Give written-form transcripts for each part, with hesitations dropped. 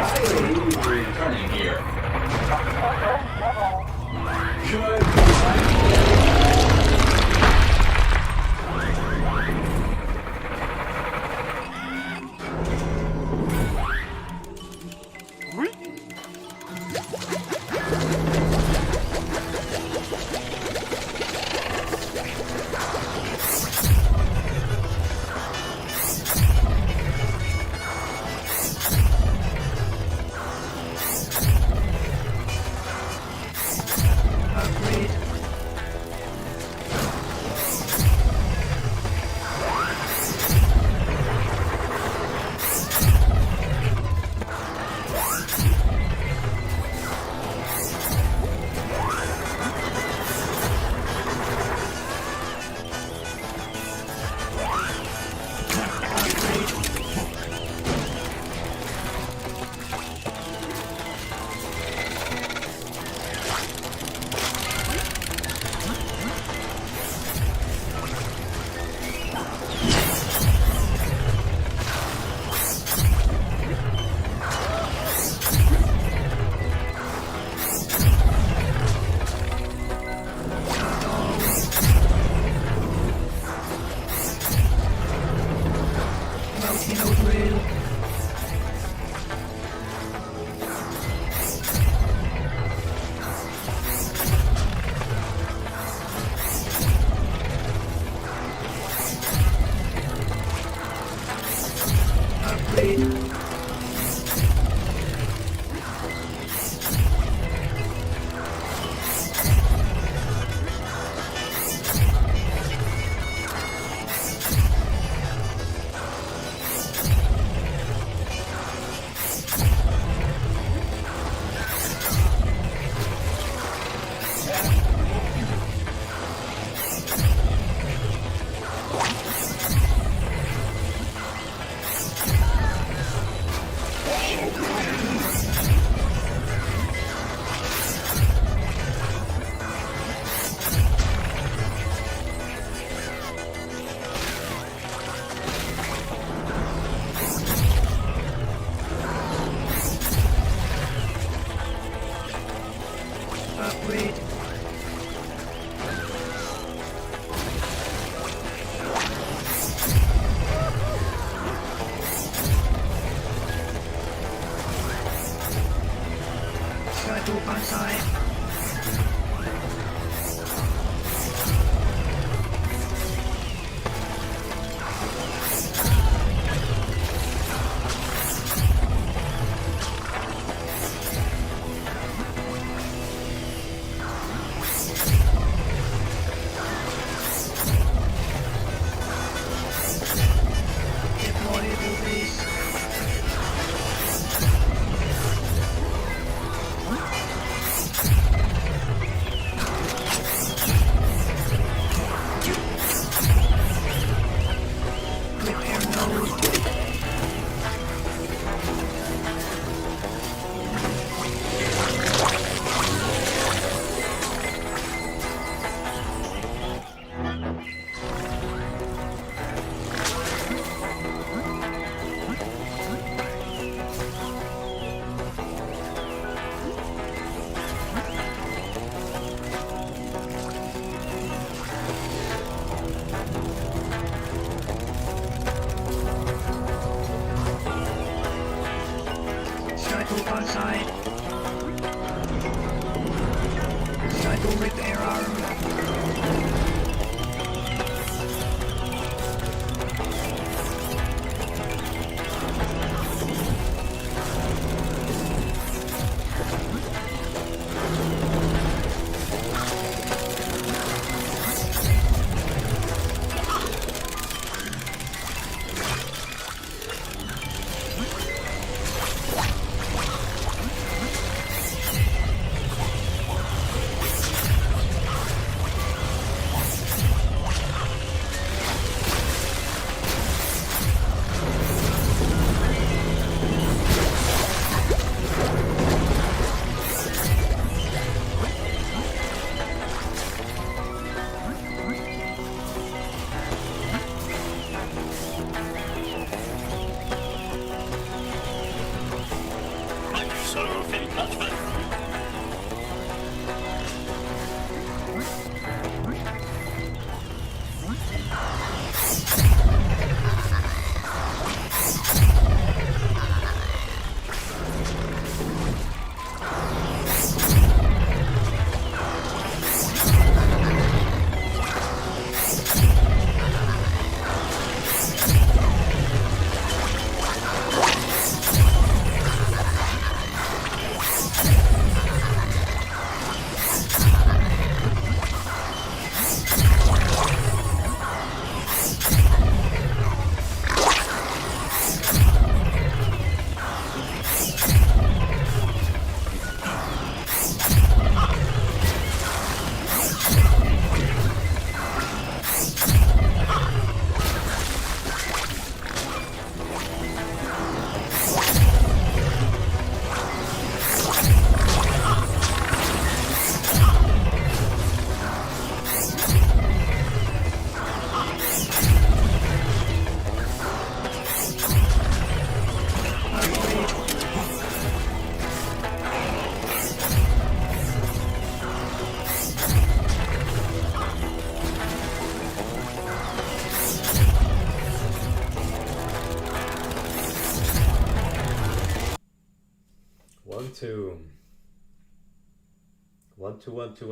Returning here.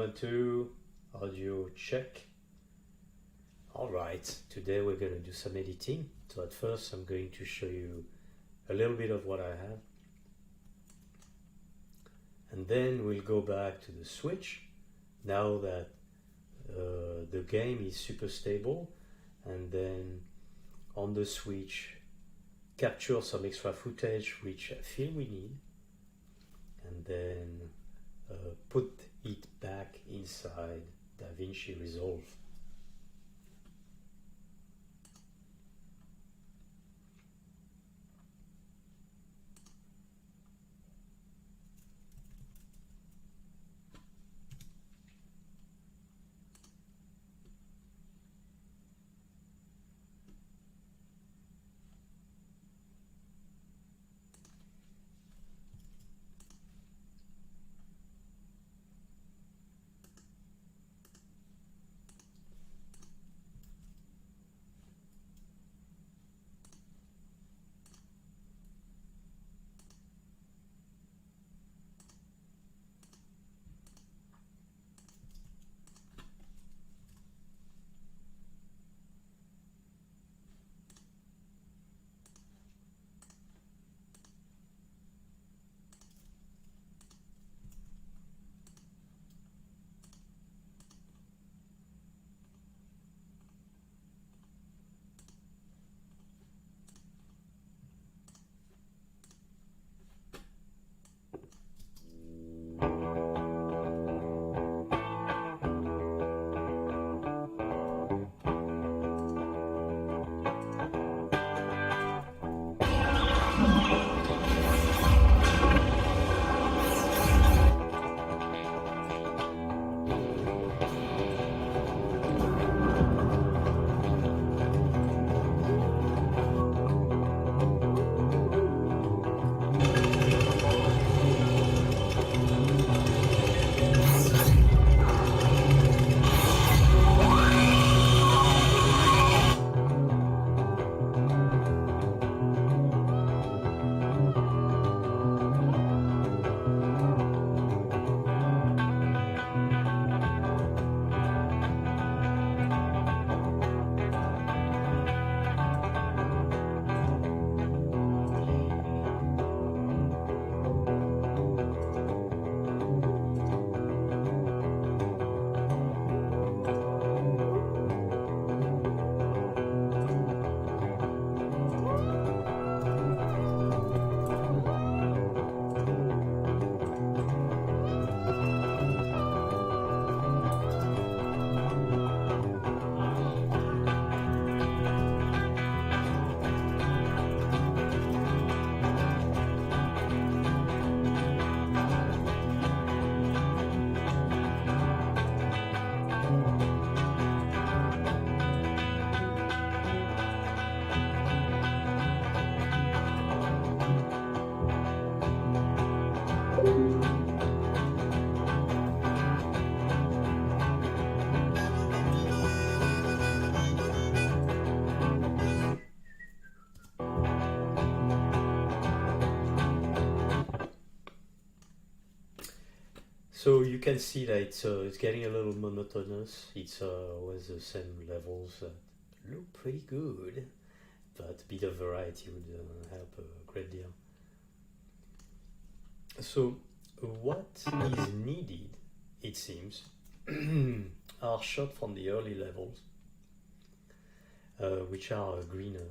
One, two, audio check. Alright, today we're going to do some editing. So at first I'm going to show you a little bit of what I have. And then we'll go back to the switch now that the game is super stable, and then on the switch capture some extra footage which I feel we need, and then put it back inside Davinci Resolve. So you can see that it's getting a little monotonous. It's always the same levels that look pretty good, but a bit of variety would help a great deal. So what is needed, it seems, are shots from the early levels, which are greener,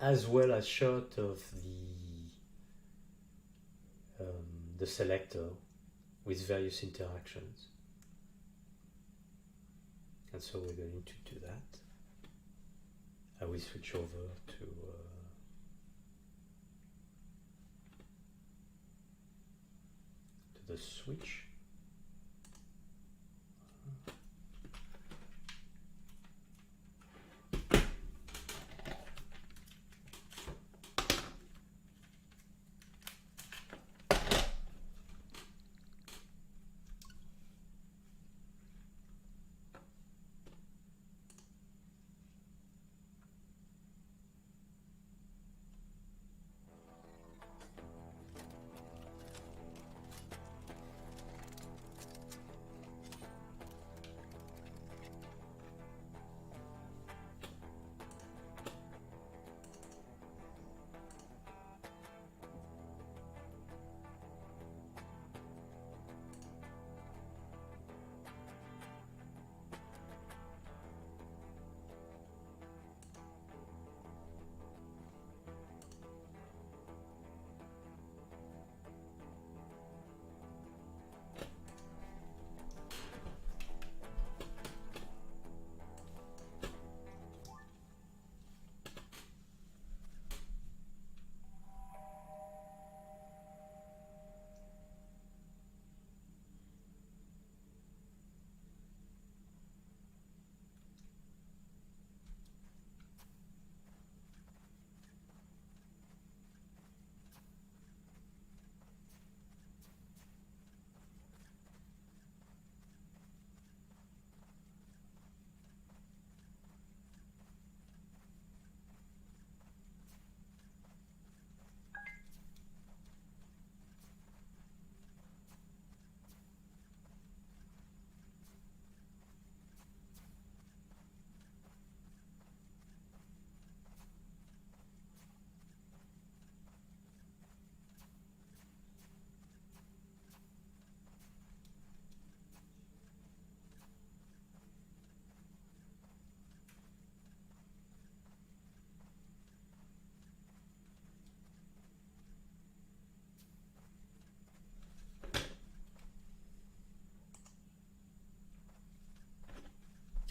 as well as shot of the selector with various interactions. And so we're going to do that. I will switch over to the switch.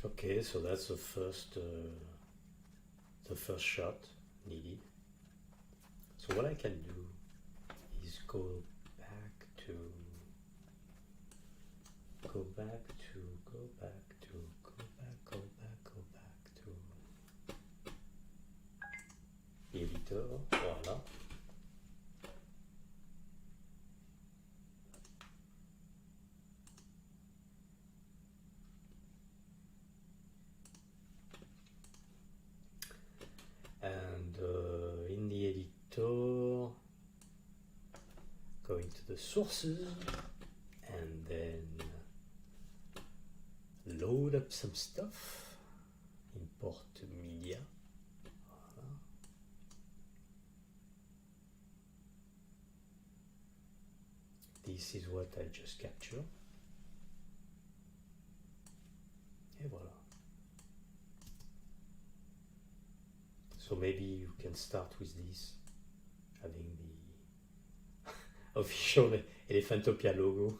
Okay, so that's the first shot needed. So what I can do is go back to editor, voilà. And in the editor, going to the sources and then load up some stuff, import media. This is what I just captured. Et voilà. So maybe you can start with this, having the official Elephantopia logo.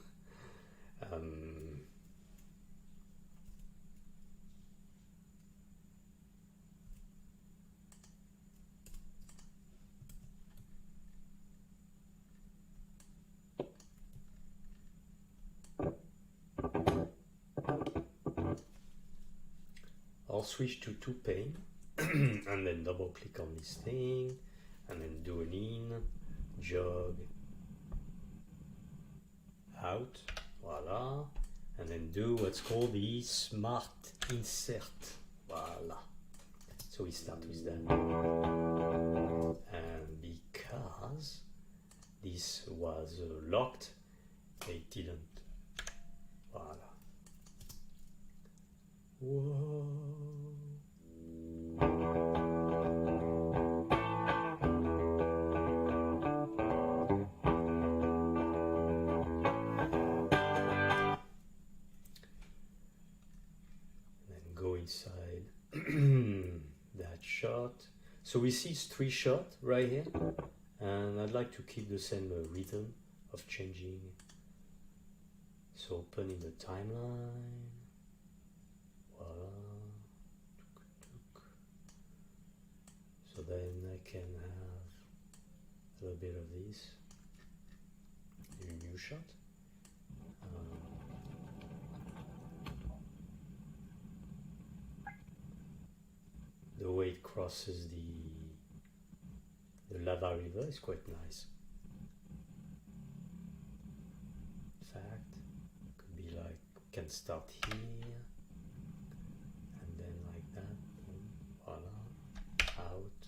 I'll switch to 2 pane and then double click on this thing and then do an in, jog, out, voila, and then do what's called the smart insert, voila. So we start with that. And because this was locked, it didn't, voila. Whoa. Inside that shot. So we see it's 3 shots right here, and I'd like to keep the same rhythm of changing. So open in the timeline, voila. So then I can have a little bit of this, a new shot. The way it crosses the lava river is quite nice. In fact, it could be like, can start here, and then like that, boom, voila, out,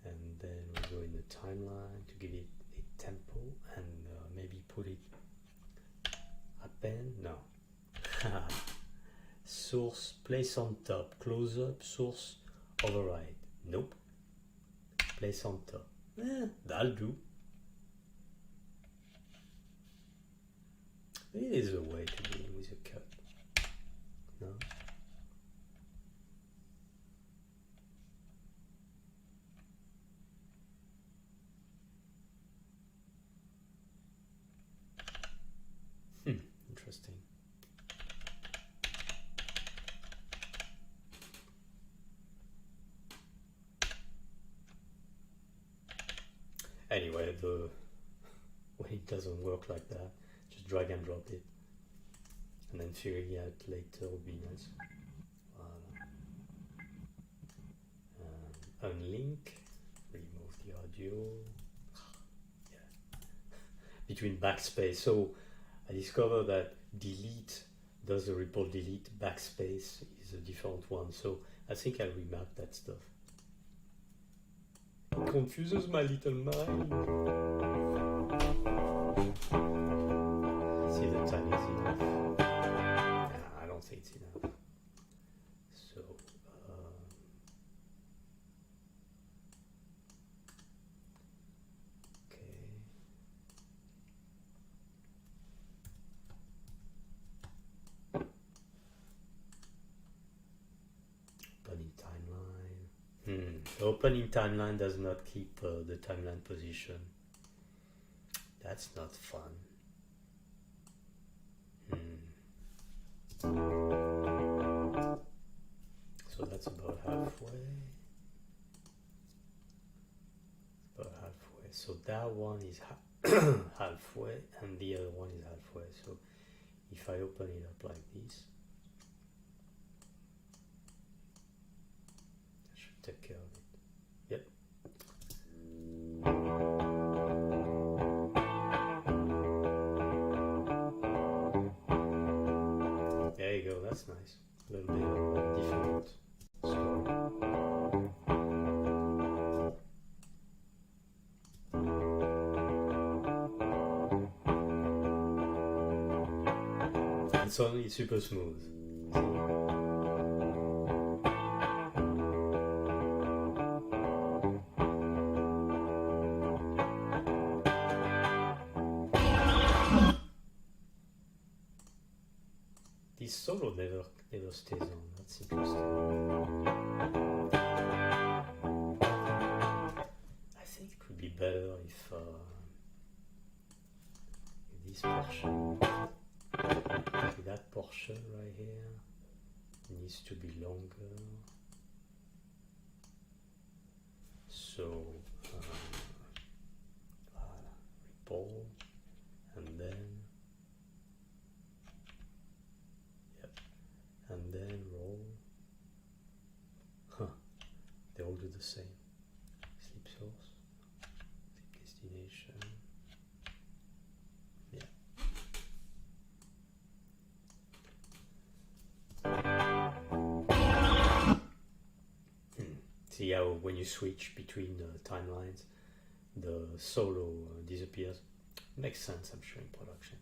and then we go in the timeline to give it a tempo, and maybe put it append, no. Source, place on top, close up, source, override. Nope. Place on top. That'll do. It is a way to deal with a cut. No? Interesting. Anyway, when it doesn't work like that, just drag and drop it, and then figuring it out later would be nice. Unlink, remove the audio. Yeah. Between backspace, so I discovered that delete does the ripple delete, backspace is a different one, so I think I'll remap that stuff. Confuses my little mind. See, the time is enough. Nah, I don't think it's enough. So, okay. Opening timeline. The opening timeline does not keep the timeline position. That's not fun. So that's about halfway. So that one is halfway, and the other one is halfway. So if I open it up like this, I should take care of it. Yep. There you go, that's nice. A little bit different story. And suddenly it's super smooth. This solo never stays on. That's interesting. I think it would be better if this portion, that portion right here, needs to be longer. So ripple, and then. And then roll. They all do the same. Sleep source, sleep destination. Yeah. See how when you switch between timelines, the solo disappears. Makes sense, I'm sure, in production.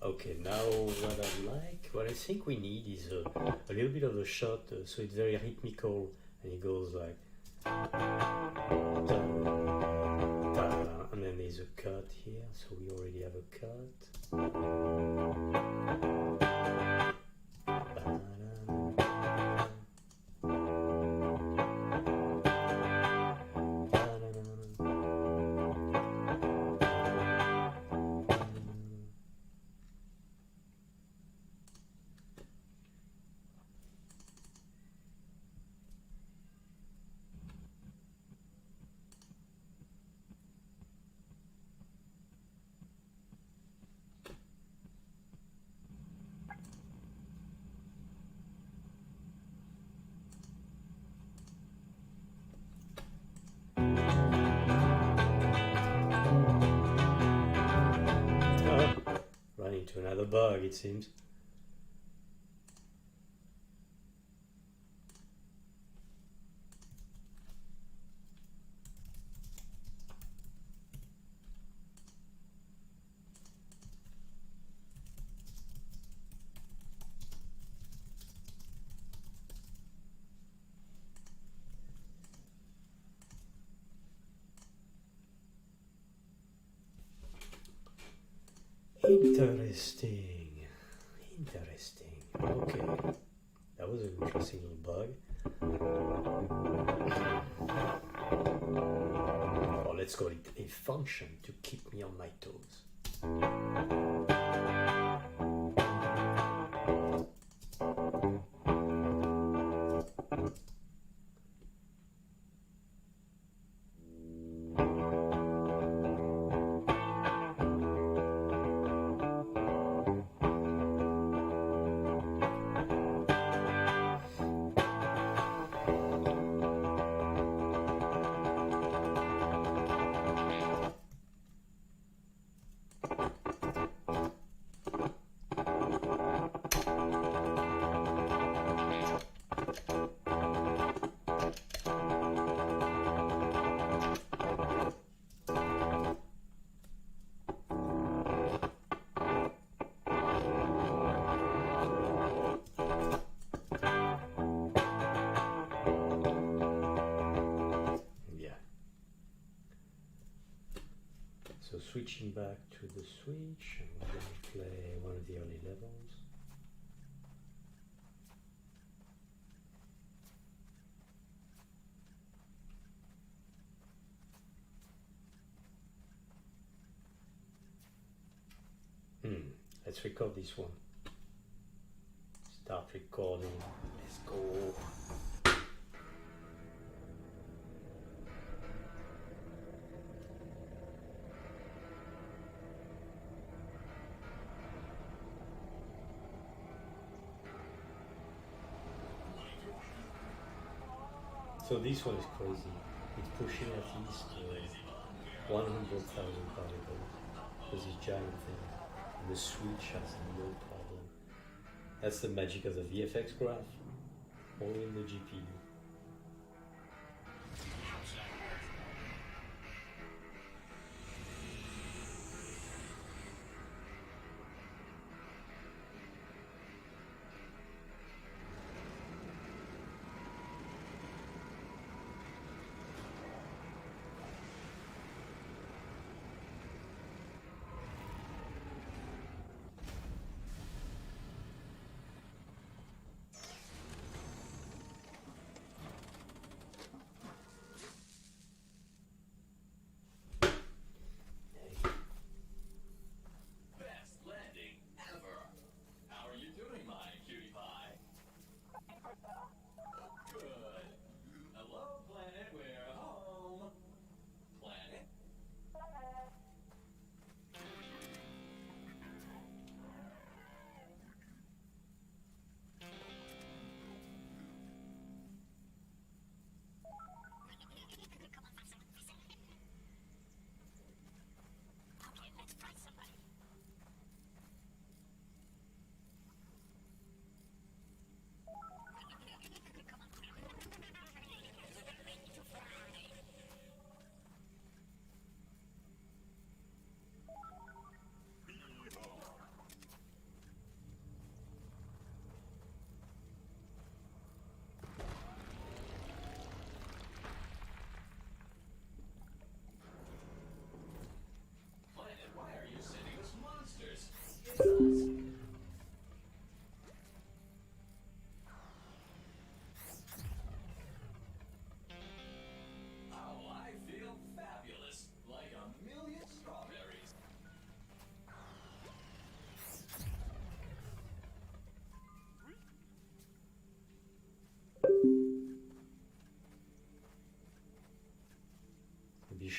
Okay, now what I think we need is a little bit of a shot, so it's very rhythmical, and it goes like and then there's a cut here, so we already have a cut. Into another bug, it seems. Interesting. Okay, that was an interesting little bug. Or let's call it a function to keep me on my toes. So switching back to the switch, and we're going to play one of the early levels. Let's record this one. Start recording. Let's go. So this one is crazy. It's pushing at least 100,000 particles with this giant thing. And the switch has no problem. That's the magic of the VFX graph, only in the GPU.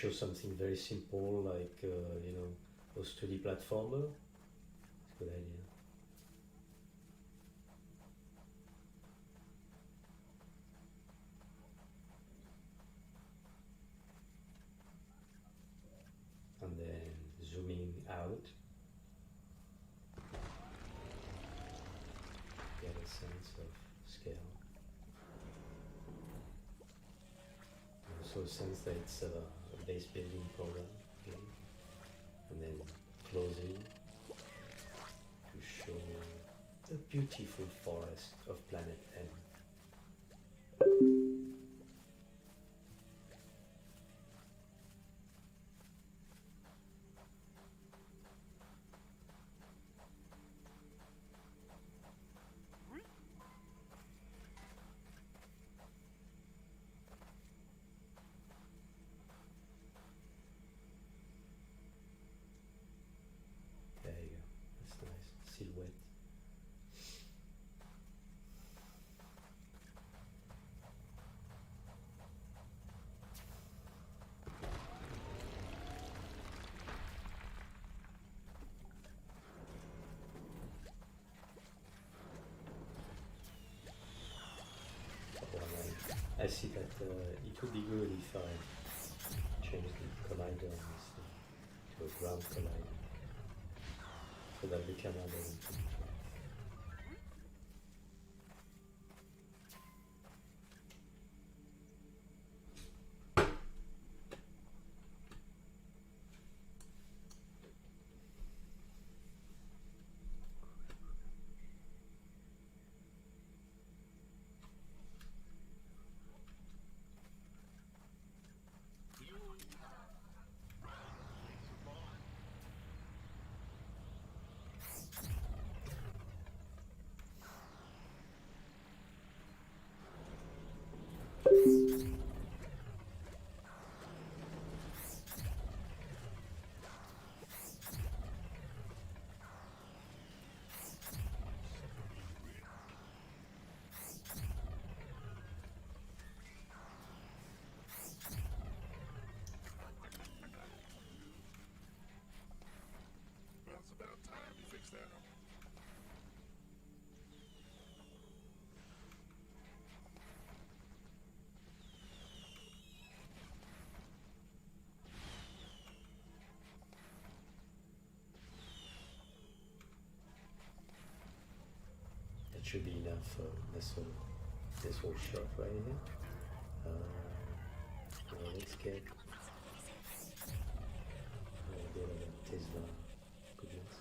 show something very simple like you know, a 2D platformer. It's a good idea. And then zooming out, get a sense of scale. Also sense that it's a base building program again. And then closing to show the beautiful forest of planet M. There you go, that's nice, silhouette. I see that it would be good if I change the collider on this thing to a ground collider, so that the camera doesn't flicker. It's about time you fix that. That should be enough for this whole shot right here. Now let's get a bit of a Tesla goodness.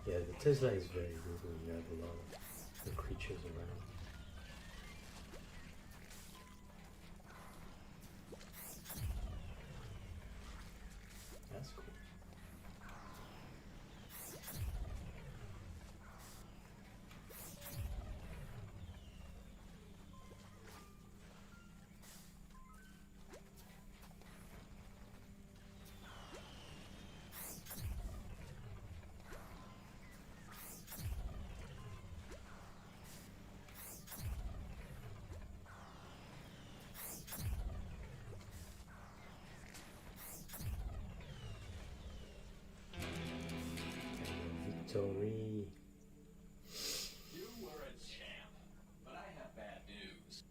Yeah, the Tesla is very good when you have a lot of the creatures around. That's cool. Victory. You were a champ, but I have bad news.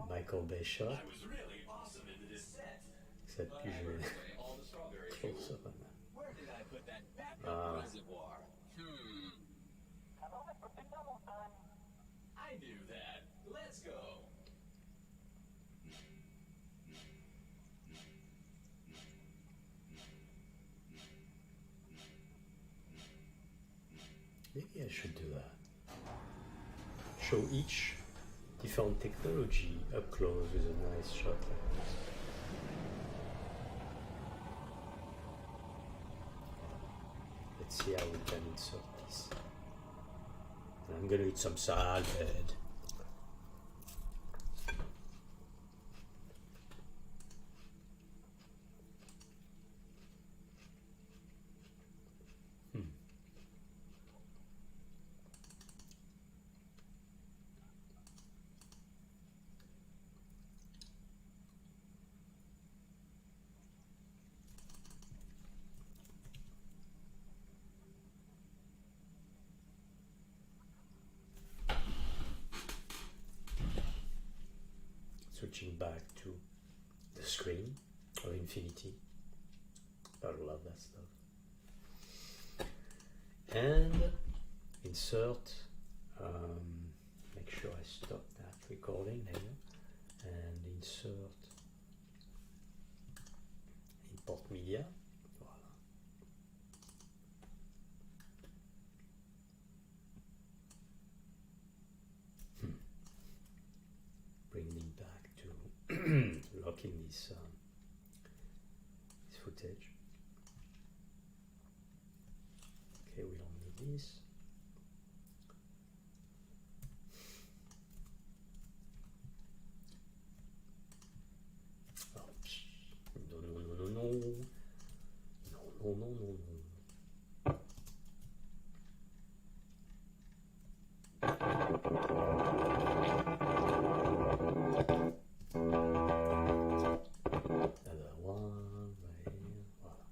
Michael Bay shot. I was really awesome in the descent, Except but I usually burned away all the strawberry close juice. up on that. Where did I put that backup Ah. reservoir? I knew that. Let's go. Maybe I should do that. Show each different technology up close with a nice shot like this. Let's see how we can insert this. I'm gonna eat some salad. Switching back to the screen of infinity. I love that stuff. And insert, make sure I stop that recording there, and insert import media. Voilà. Bring me back to locking this footage. Okay, we don't need this. Oh, no. Another one right here. Voilà.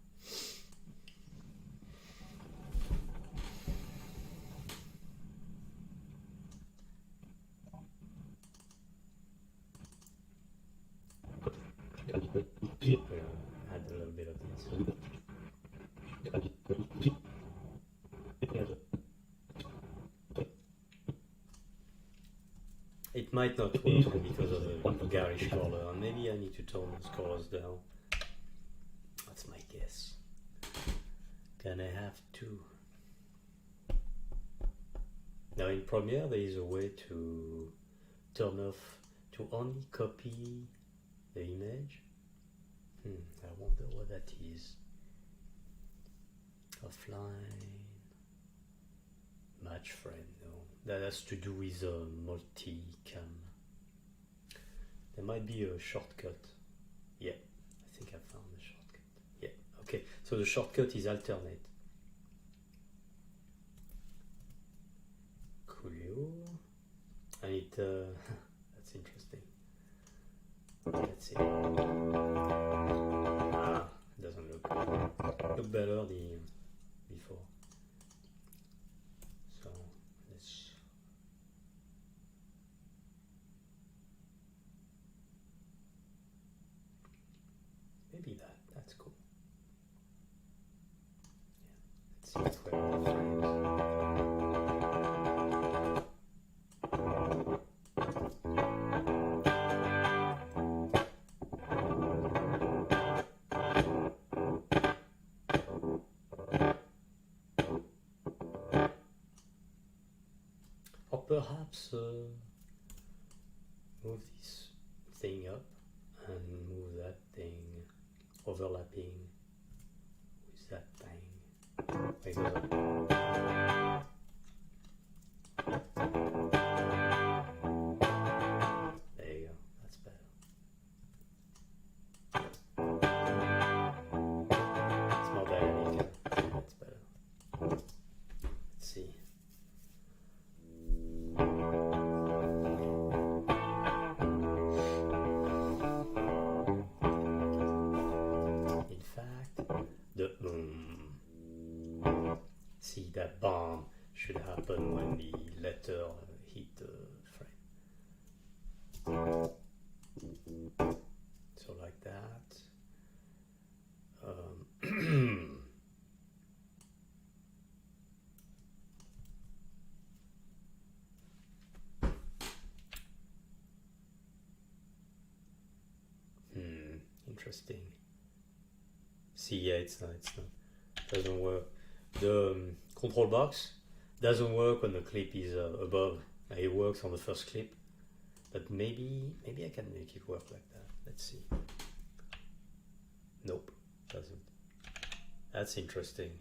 Add a little bit of this. It might not work because of the garish color, and maybe I need to tone those colors down. That's my guess. Gonna have to. Now in Premiere there is a way to turn off, to only copy the image. I wonder what that is. Offline. Match frame, no. That has to do with multi-cam. There might be a shortcut. Yeah, I think I found the shortcut. Yeah, okay. So the shortcut is alternate. Coolio. And it, that's interesting. Let's see. Ah, it doesn't look better the before. So let's. Maybe that's cool. Yeah, let's see where the frames. Or perhaps move this thing up and move that thing overlapping with that thing. Like that. There you go, that's better. It's more dynamic, that's better. Let's see. See, that bomb should happen when the letter hit the frame. So like that. Interesting. See, yeah, it's not, doesn't work. The control box doesn't work when the clip is above. It works on the first clip, but maybe I can make it work like that. Let's see. Nope, doesn't. That's interesting.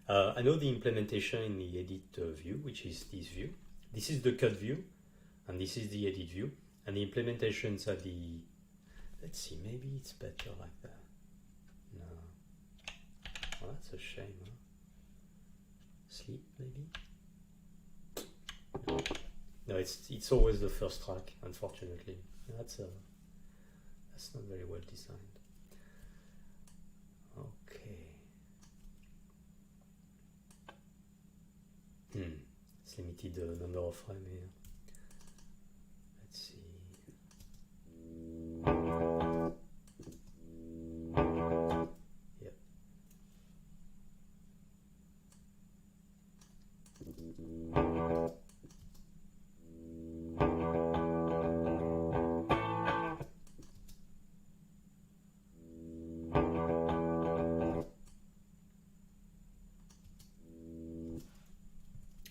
I know the implementation in the edit view, which is this view. this is the cut view, and this is the edit view, and the implementations are the. Let's see, maybe it's better like that. No. Oh, that's a shame, huh? Sleep, maybe? No, it's always the first track, unfortunately. That's not very well designed. Okay. It's limited the number of frames here. Let's see. Yep.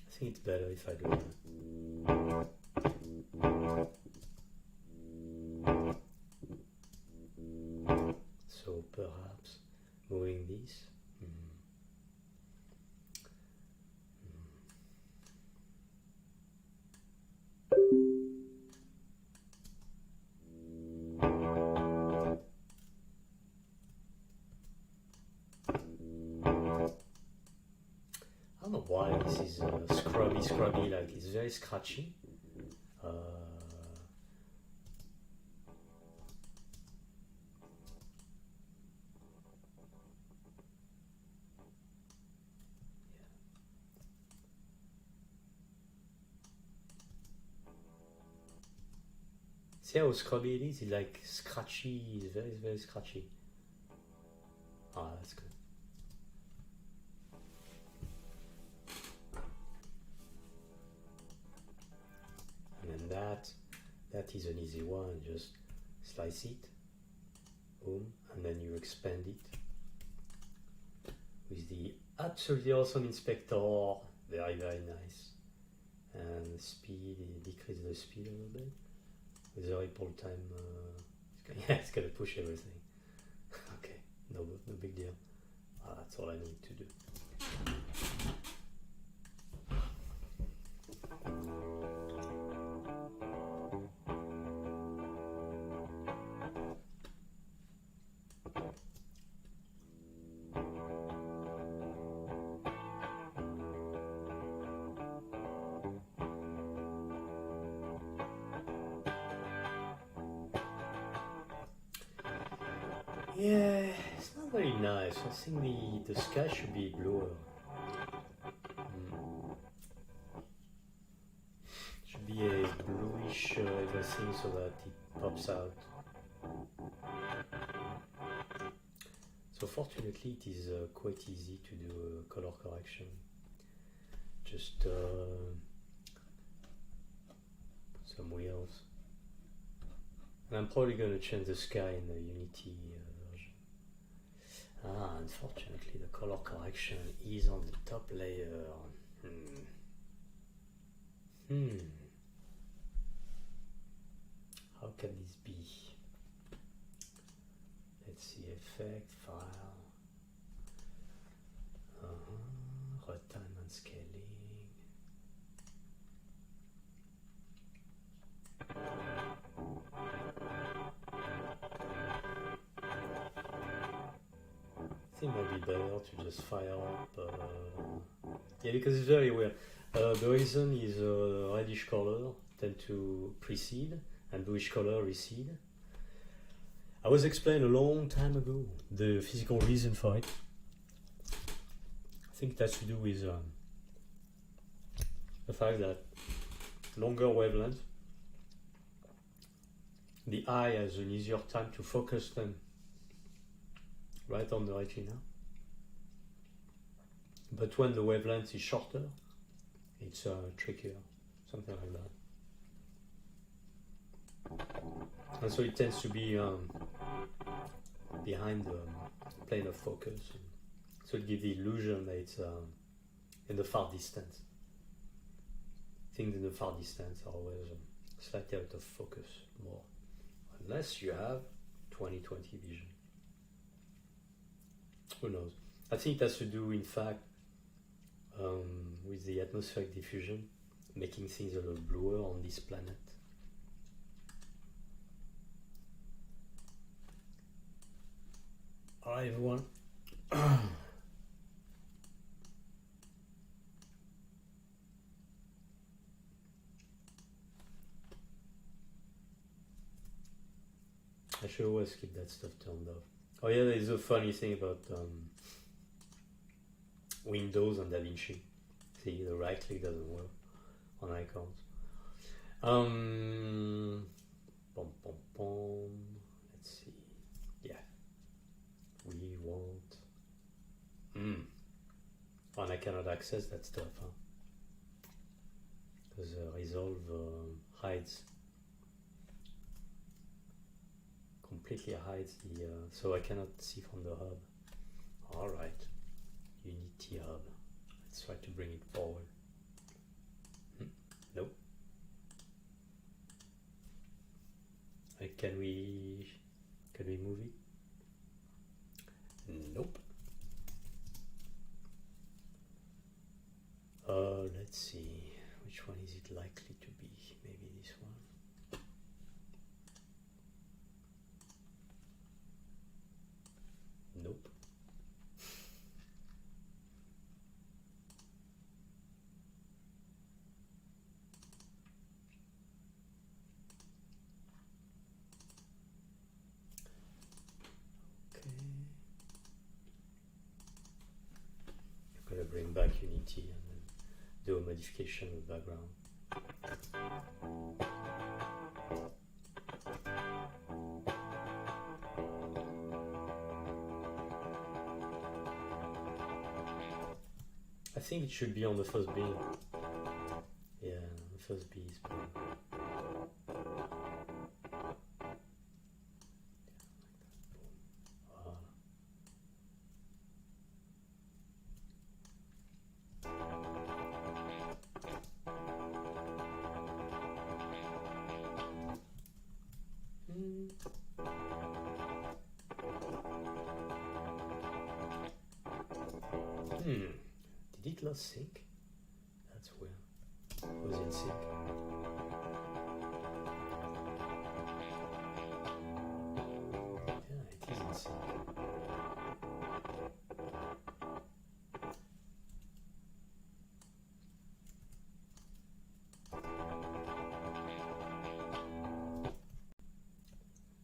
I think it's better if I do that. So perhaps moving this. I don't know why this is scrubby, like it's very scratchy. See how scrubby it is? It's like scratchy, it's very, very scratchy. Ah, that's good. And then that is an easy one. Just slice it, boom, and then you expand it with the absolutely awesome inspector. Very, very nice. And speed, decrease the speed a little bit. With the ripple time, it's gonna push everything. Okay, no big deal. That's all I need to do. Yeah, it's not very nice. I think the sky should be bluer. Should be a bluish everything so that it pops out. So fortunately it is quite easy to do color correction. Just put some wheels. And I'm probably going to change the sky in the Unity version. Unfortunately the color correction is on the top layer. How can this be? Let's see, effect, file, runtime and scaling. I think it might be better to just fire up. Yeah, because it's very weird. The reason is reddish color tend to precede and bluish color recede. I was explained a long time ago the physical reason for it. I think it has to do with the fact that longer wavelength, the eye has an easier time to focus them right on the retina. But when the wavelength is shorter, it's trickier, something like that. And so it tends to be behind the plane of focus. So it gives the illusion that it's in the far distance. Things in the far distance are always slightly out of focus more, unless you have 20/20 vision. Who knows? I think it has to do, in fact, with the atmospheric diffusion. making things a little bluer on this planet. Alright everyone. I should always keep that stuff turned off. Oh yeah, there's a funny thing about Windows and Davinci. See, the right click doesn't work on icons. Pom, pom, pom. Let's see. Yeah. We want... And I cannot access that stuff, huh? Because Resolve hides, completely hides the... so I cannot see from the hub. Alright. Unity hub. Let's try to bring it forward. Nope. Can we move it? Nope. Let's see. Which one is it likely to be? Maybe this one. Nope. Bring back Unity and then do a modification of the background. I think it should be on the first B. Yeah, the first B is better. Did it lose sync? That's weird. Was it sync? Yeah, it is in sync.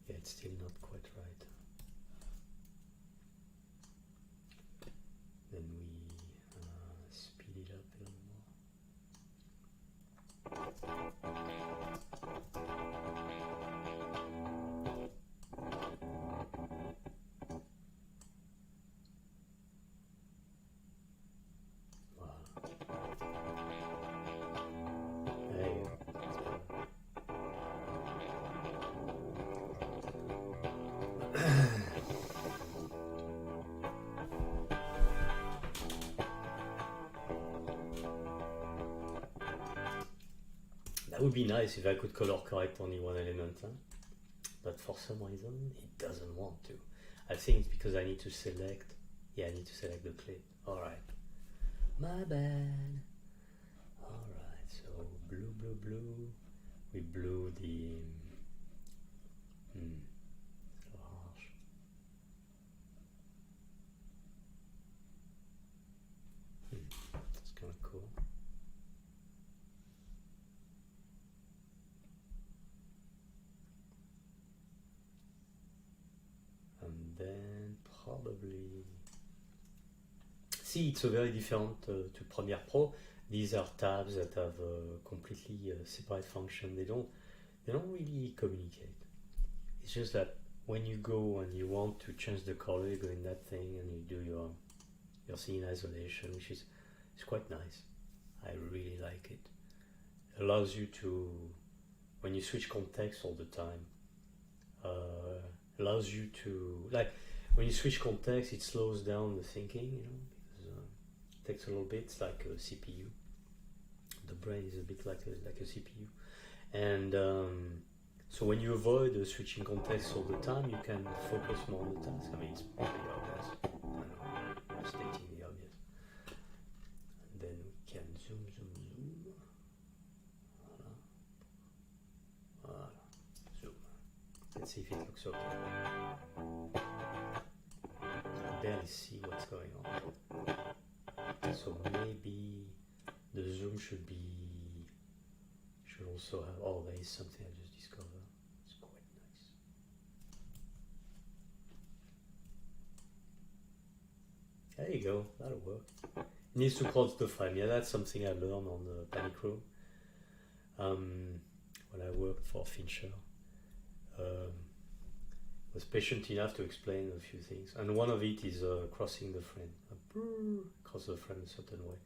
Yeah, it's still not quite right. Then we speed it up a little more. Wow. There you go. That would be nice if I could color correct only one element, huh? But for some reason it doesn't want to. I think it's because I need to select. Yeah, I need to select the clip. Alright. My bad. Alright, so blue, blue, blue. We blew the... so harsh. That's kind of cool. And then probably... See, it's a very different to Premiere Pro. These are tabs that have completely separate function. They don't really communicate. It's just that when you go and you want to change the color, you go in that thing and you do your scene isolation, which is quite nice. I really like it. It allows you to, when you switch context all the time, allows you to, like, when you switch context, it slows down the thinking, you know, because it takes a little bit. It's like a CPU. The brain is a bit like a CPU, and so when you avoid switching context all the time, you can focus more on the task. I mean, it's pretty obvious. I know, I'm stating the obvious. And then we can zoom. Let's see if it looks okay. I barely see what's going on. So maybe the zoom should also have, oh, there is something I just discovered. It's quite nice. There you go, that'll work. It needs to close the frame. Yeah, that's something I learned on the Panic Room when I worked for Fincher. Was patient enough to explain a few things, and one of it is crossing the frame. Cross the frame a certain way.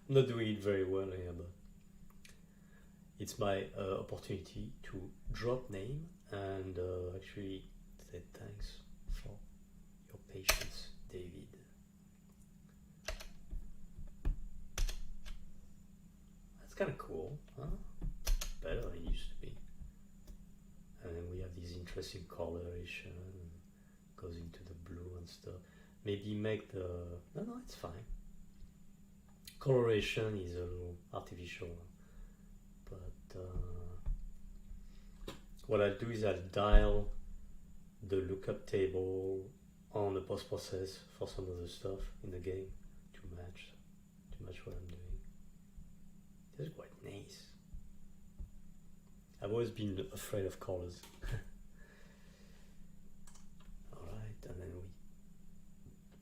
I'm not doing it very well here, but it's my opportunity to drop name and actually say thanks for your patience, David. That's kind of cool, huh? Better than it used to be. And then we have this interesting coloration, goes into the blue and stuff. Maybe make the, no, it's fine. Coloration is a little artificial, but what I'll do is I'll dial the lookup table on the post-process for some of the stuff in the game to match what I'm doing. This is quite nice. I've always been afraid of colors. Alright, and then we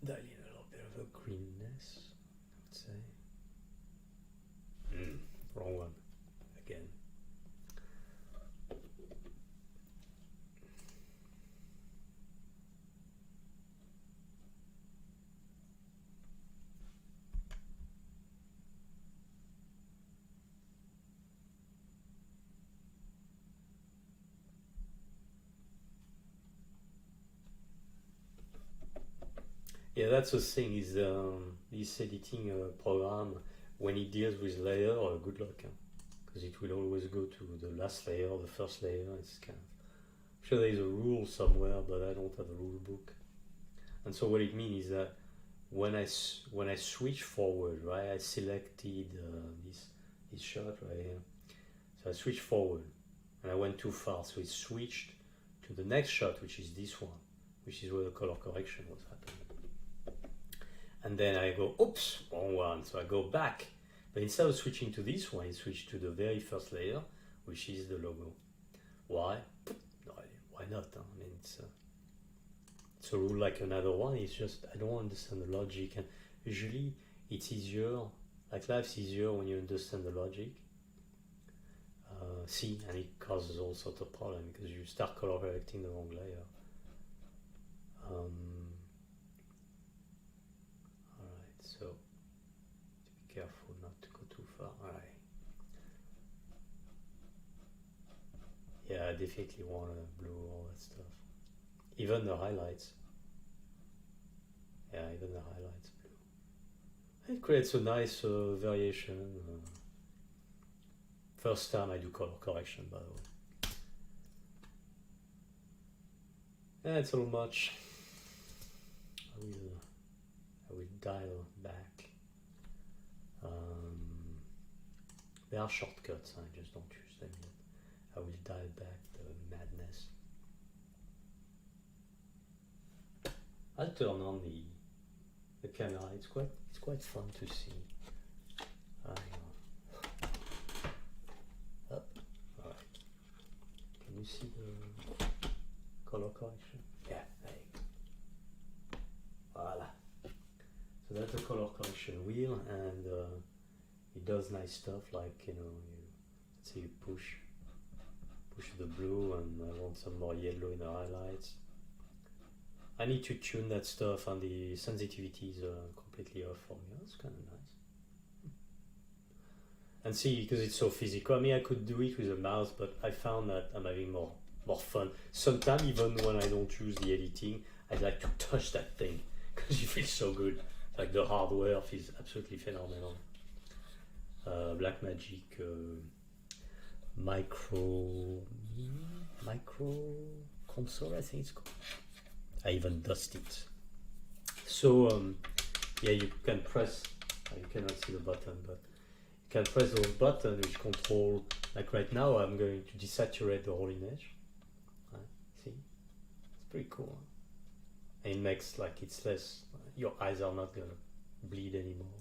dial in a little bit of a greenness, I would say. Wrong one. Again. Yeah, that's the thing, is this editing program, when it deals with layer, good luck, because it will always go to the last layer, the first layer. It's kind of, I'm sure there is a rule somewhere, but I don't have a rule book. And so what it means is that when I switch forward, right, I selected this shot right here. So I switched forward, and I went too far, so it switched to the next shot, which is this one, which is where the color correction was happening. And then I go, oops, wrong one. So I go back. But instead of switching to this one, I switch to the very first layer, which is the logo. Why? No idea. Why not? Huh? I mean, it's a rule like another one. It's just, I don't understand the logic. And usually it's easier, like life's easier when you understand the logic. And it causes all sorts of problems because you start color correcting the wrong layer. So, be careful not to go too far. Alright. Yeah, I definitely want a blue, all that stuff. Even the highlights. Yeah, even the highlights blue. It creates a nice variation. First time I do color correction, by the way. Yeah, it's a little much. I will dial back. There are shortcuts, I just don't use them yet. I will dial back the madness. I'll turn on the camera. It's quite fun to see. Up. All right. Can you see the color correction? Yeah, there you go. Voila. So that's the color correction wheel, and it does nice stuff like, let's say you push the blue, and I want some more yellow in the highlights. I need to tune that stuff, and the sensitivity is completely off for me. That's kind of nice. And see, because it's so physical, I mean, I could do it with a mouse, but I found that I'm having more fun. Sometimes, even when I don't use the editing, I'd like to touch that thing, because it feels so good. Like the hardware feels absolutely phenomenal. Blackmagic micro console, I think it's called. I even dust it. So yeah, you can press. You cannot see the button, but you can press those buttons which control. Like right now, I'm going to desaturate the whole image. Right? See, pretty cool. And it makes like it's less. Your eyes are not gonna bleed anymore.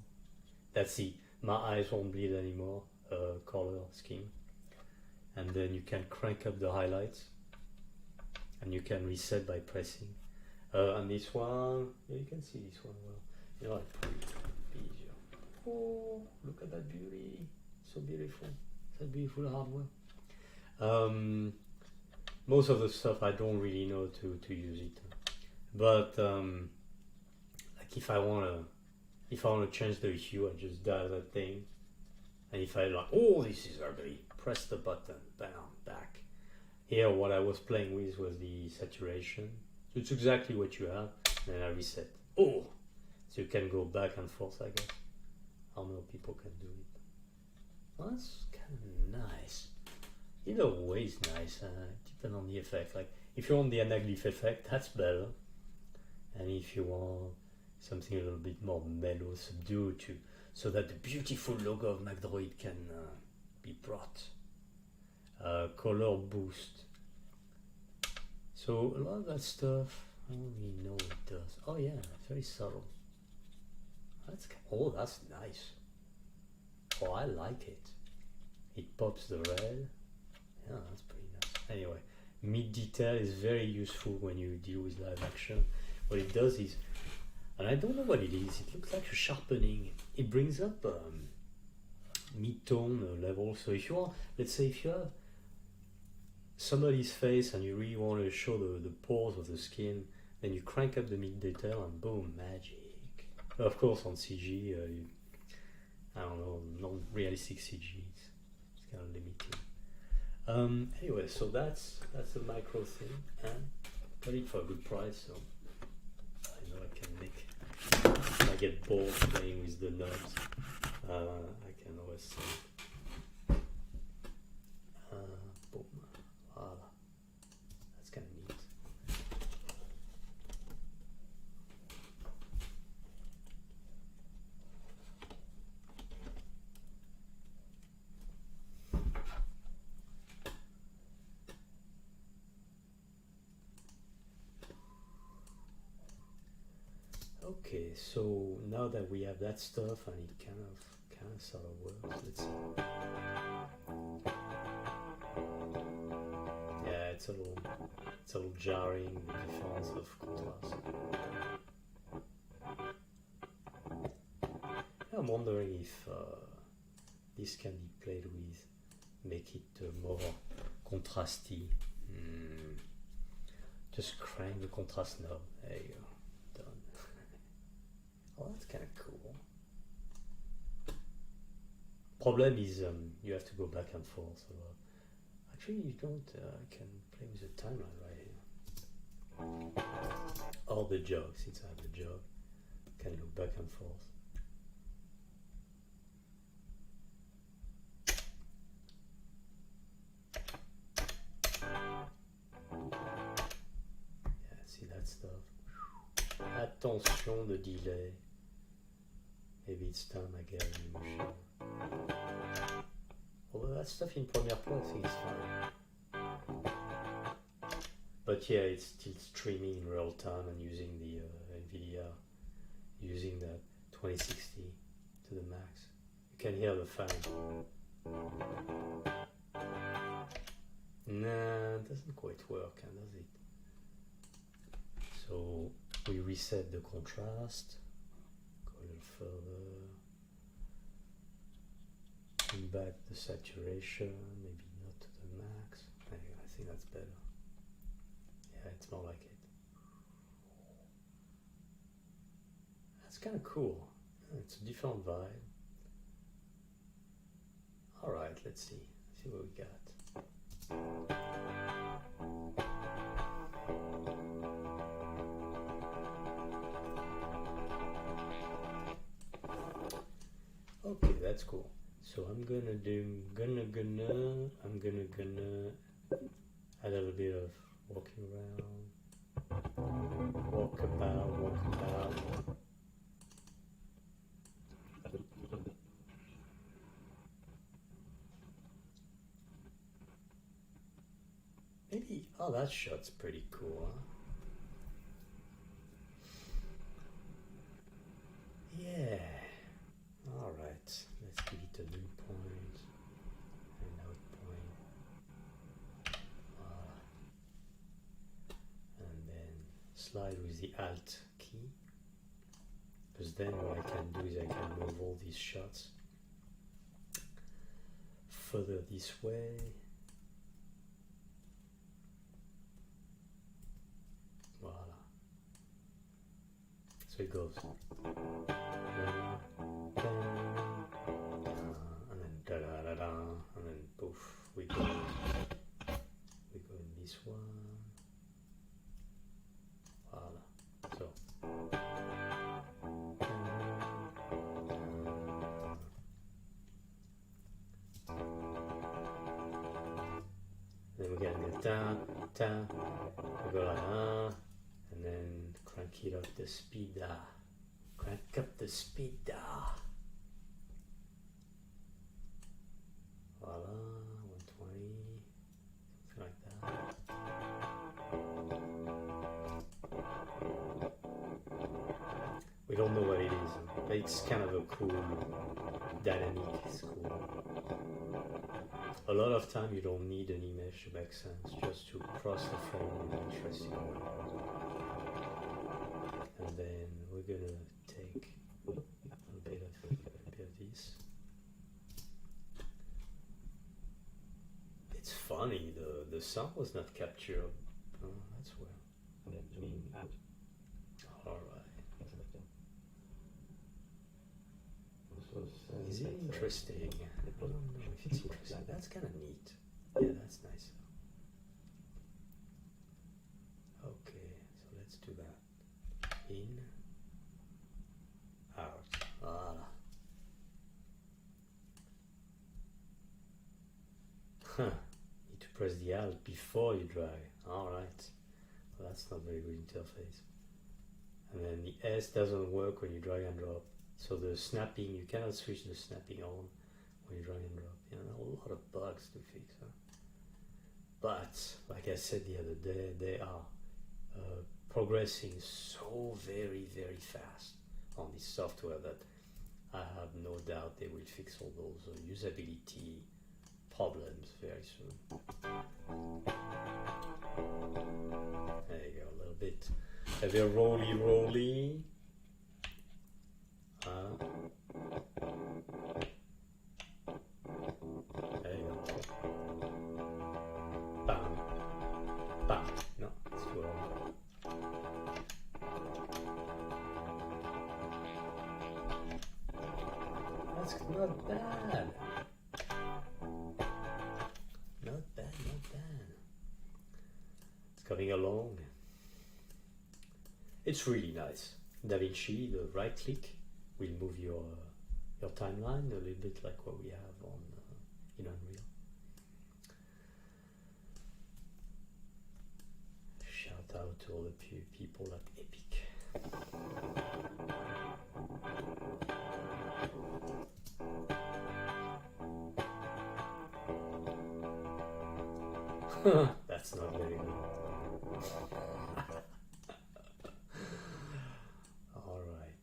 That's the my eyes won't bleed anymore. Color scheme, and then you can crank up the highlights, and you can reset by pressing. And this one, yeah, you can see this one well. You know, like pretty easier. Oh, look at that beauty! So beautiful. That beautiful hardware. Most of the stuff I don't really know to use it, but like if I wanna change the hue, I just dial that thing, and if I like, oh, this is ugly, press the button, bam, back. Here, what I was playing with was the saturation. So it's exactly what you have, and then I reset. Oh, so you can go back and forth, I guess. I don't know if people can do it. Well, that's kind of nice. Either way is nice. Depends on the effect. Like if you want the anaglyph effect, that's better. And if you want something a little bit more mellow, subdued, so that the beautiful logo of McDROID can be brought. Color boost. So a lot of that stuff, I don't really know what it does. Oh yeah, it's very subtle. That's nice. Oh, I like it. It pops the red. Yeah, that's pretty nice. Anyway, mid detail is very useful when you deal with live action. What it does is, and I don't know what it is, it looks like a sharpening. It brings up mid-tone level. So if you want, let's say if you have somebody's face and you really want to show the pores of the skin, then you crank up the mid detail and boom, magic. But of course on CG, I don't know, non-realistic CG, it's kind of limiting. Anyway, so that's a micro thing, and got it for a good price, so I know I can make, if I get bored playing with the knobs, I can always say, boom, voila, that's kind of neat. Okay, so now that we have that stuff and it kind of sort of works, let's see. Yeah, it's a little jarring, the difference of contrast. I'm wondering if this can be played with, make it more contrasty. Just crank the contrast knob. There you go. Done. Oh, that's kind of cool. Problem is you have to go back and forth a lot. Actually, you don't. I can play with the timeline right here. Or the jog, since I have the jog, can look back and forth. Yeah, see that stuff. Attention, the delay. Maybe it's time I get a new machine. Although that stuff in Premiere Pro I think is fine. But yeah, it's still streaming in real time and using the NVIDIA, using that 2060 to the max. You can hear the fan. Nah, it doesn't quite work, does it? So we reset the contrast, go a little further, bring back the saturation, maybe not to the max. Anyway, I think that's better. Yeah, it's more like it. That's kind of cool. It's a different vibe. Alright, let's see what we got. Okay, that's cool. So I'm gonna add a little bit of walking around, walk about. Maybe, oh, that shot's pretty cool, huh? Yeah. All right. Let's give it a new point. An out point. And then slide with the Alt key. Because then what I can do is I can move all these shots further this way. Voila. So it goes. And then da da da da, and then poof, we go in this one. Voila. So. Then we get the ta ta, we go like and then crank it up the speed crank up the speed voila, 120, something like that. We don't know what it is, but it's kind of a cool dynamic. It's cool. A lot of time you don't need an image to make sense, just to cross the frame in an interesting way. And then we're gonna take a bit of this. It's funny, the sound was not captured. Oh, that's well. And then zoom out. All right. Is Is it interesting? I don't know if it's interesting. That's kind of neat. Yeah, that's nice. Okay, so let's do that. In, out. Voila. Huh. Need to press the Alt before you drag. Alright. Well, that's not very good interface. And then the S doesn't work when you drag and drop. So the snapping, you cannot switch the snapping on when you drag and drop. You know, a lot of bugs to fix. Huh? But, like I said the other day, they are progressing so very, very fast on this software that I have no doubt they will fix all those usability problems very soon. There you go, a little bit roly. There you go. Bam. Bam. No, it's too long. That's not bad. Not bad. It's coming along. It's really nice. Davinci, the right click will move your timeline a little bit like what we have on in Unreal. Shout out to all the people at Epic. That's not very good. All right.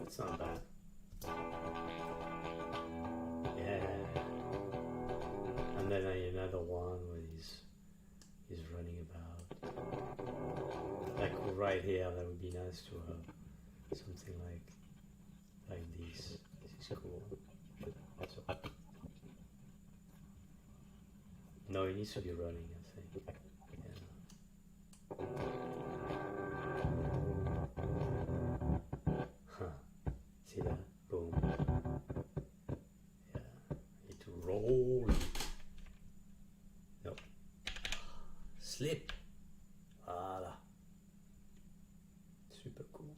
It's not bad. Yeah. And then another one where he's running about. Like right here, that would be nice to have something like this. This is cool. So, no, it needs to be running, I think. Yeah. Huh. See that? Boom. Yeah. Need to roll. Nope. Slip. Voila. Super cool.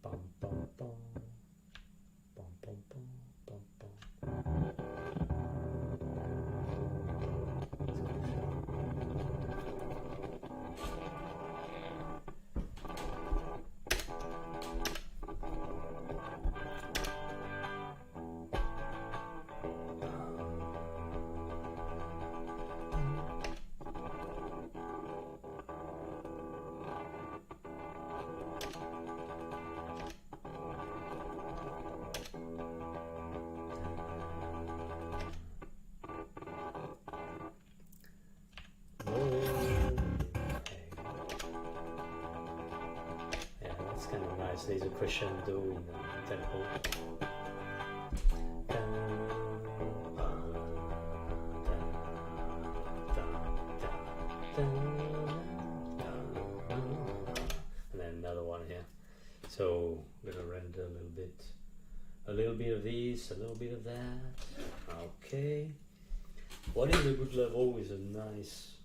Bum bum bum. Bum bum bum bum bum. there's a crescendo in tempo. And then another one here. So I'm gonna render a little bit of this, a little bit of that. Okay. What is a good level with a nice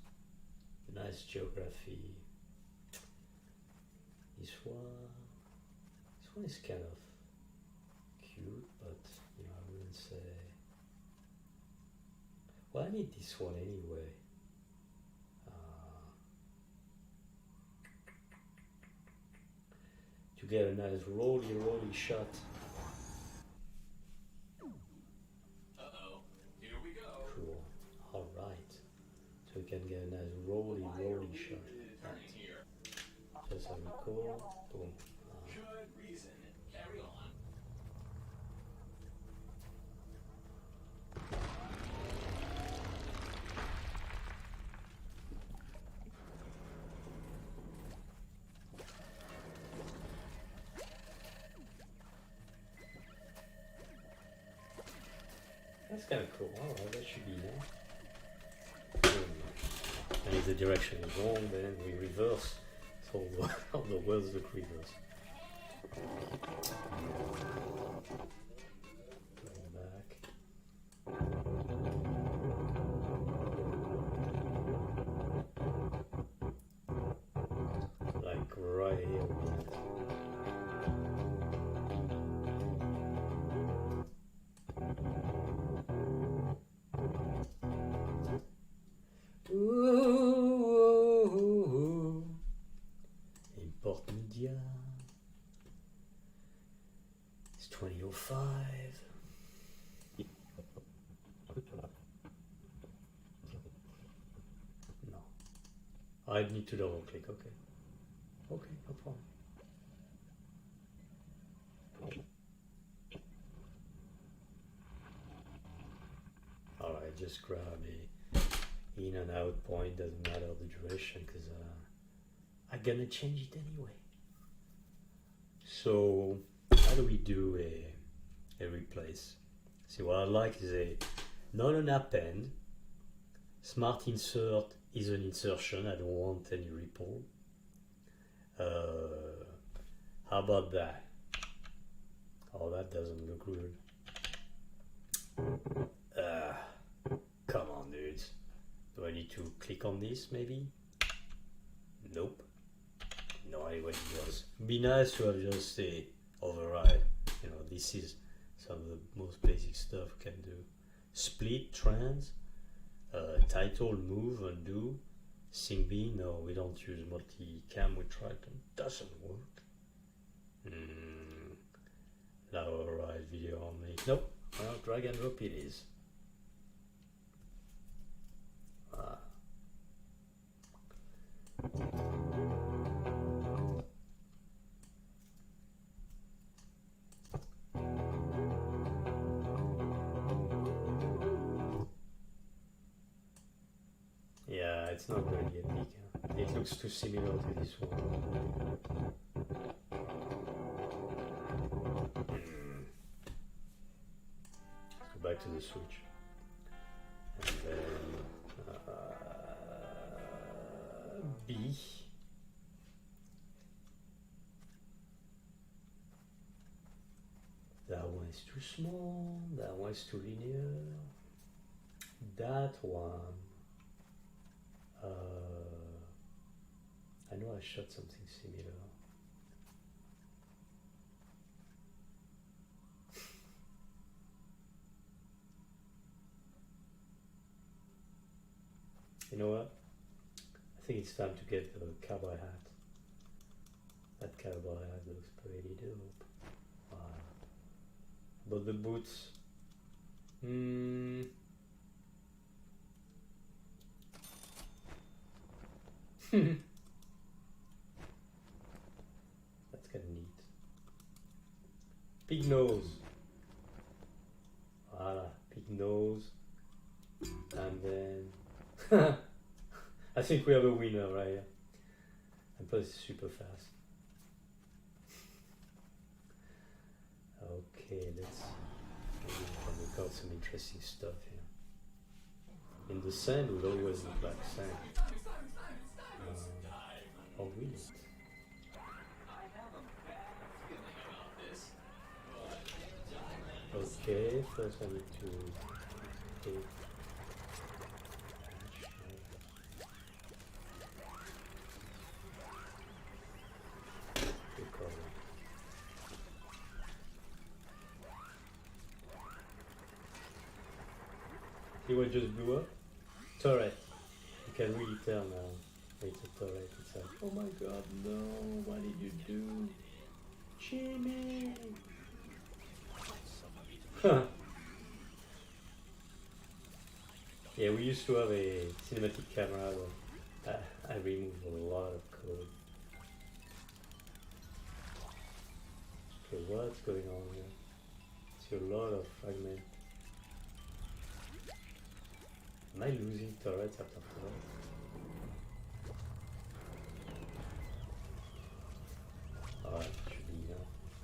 geography? This one is kind of cute, but you know, I wouldn't say. Well, I need this one anyway. To get a nice rolly shot. Uh-oh, here we go. Cool. All right. So we can get a nice rolly shot. Turning here. Just as we go. Boom. Good reason. Carry on. That's kind of cool. Alright, that should be nice. And if the direction is wrong, then we reverse. So all the words look reverse. Going back. Like right here. Ooh, import media. It's 20:05. No, I need to double click. Okay, no problem. All right, just grab a in and out point, doesn't matter the duration because I'm gonna change it anyway. So how do we do a replace? See, what I like is not an append. Smart insert is an insertion. I don't want any ripple. How about that? Oh, that doesn't look good. Come on, dudes. Do I need to click on this maybe? Nope. No idea what it does. Be nice to have just a override. You know, this is some of the most basic stuff we can do. Split, trans, title, move, undo, sing B. No, we don't use multicam. We tried them. Doesn't work. Now override video only. Nope. Well, drag and drop it is. Yeah, it's not really epic. It looks too similar to this one. Let's go back to the switch. And then B. That one is too small, that one is too linear. That one, I know I shot something similar. You know what? I think it's time to get the cowboy hat. That cowboy hat looks pretty dope. Wow. But the boots, that's kind of neat. Pig nose. Voila, pig nose. And then I think we have a winner right here. And plus it's super fast. Okay, let's maybe we can make out some interesting stuff here. In the sand would always look like sand. Or will it? I have a bad feeling about this. Okay, first I need to take see what just blew up? Turret. You can really tell now. It's a turret. It's like, oh my god, no, what did you do? Jimmy! Yeah, we used to have a cinematic camera, but I removed a lot of code. Okay, what's going on here? See a lot of fragments. Am I losing turrets after turrets?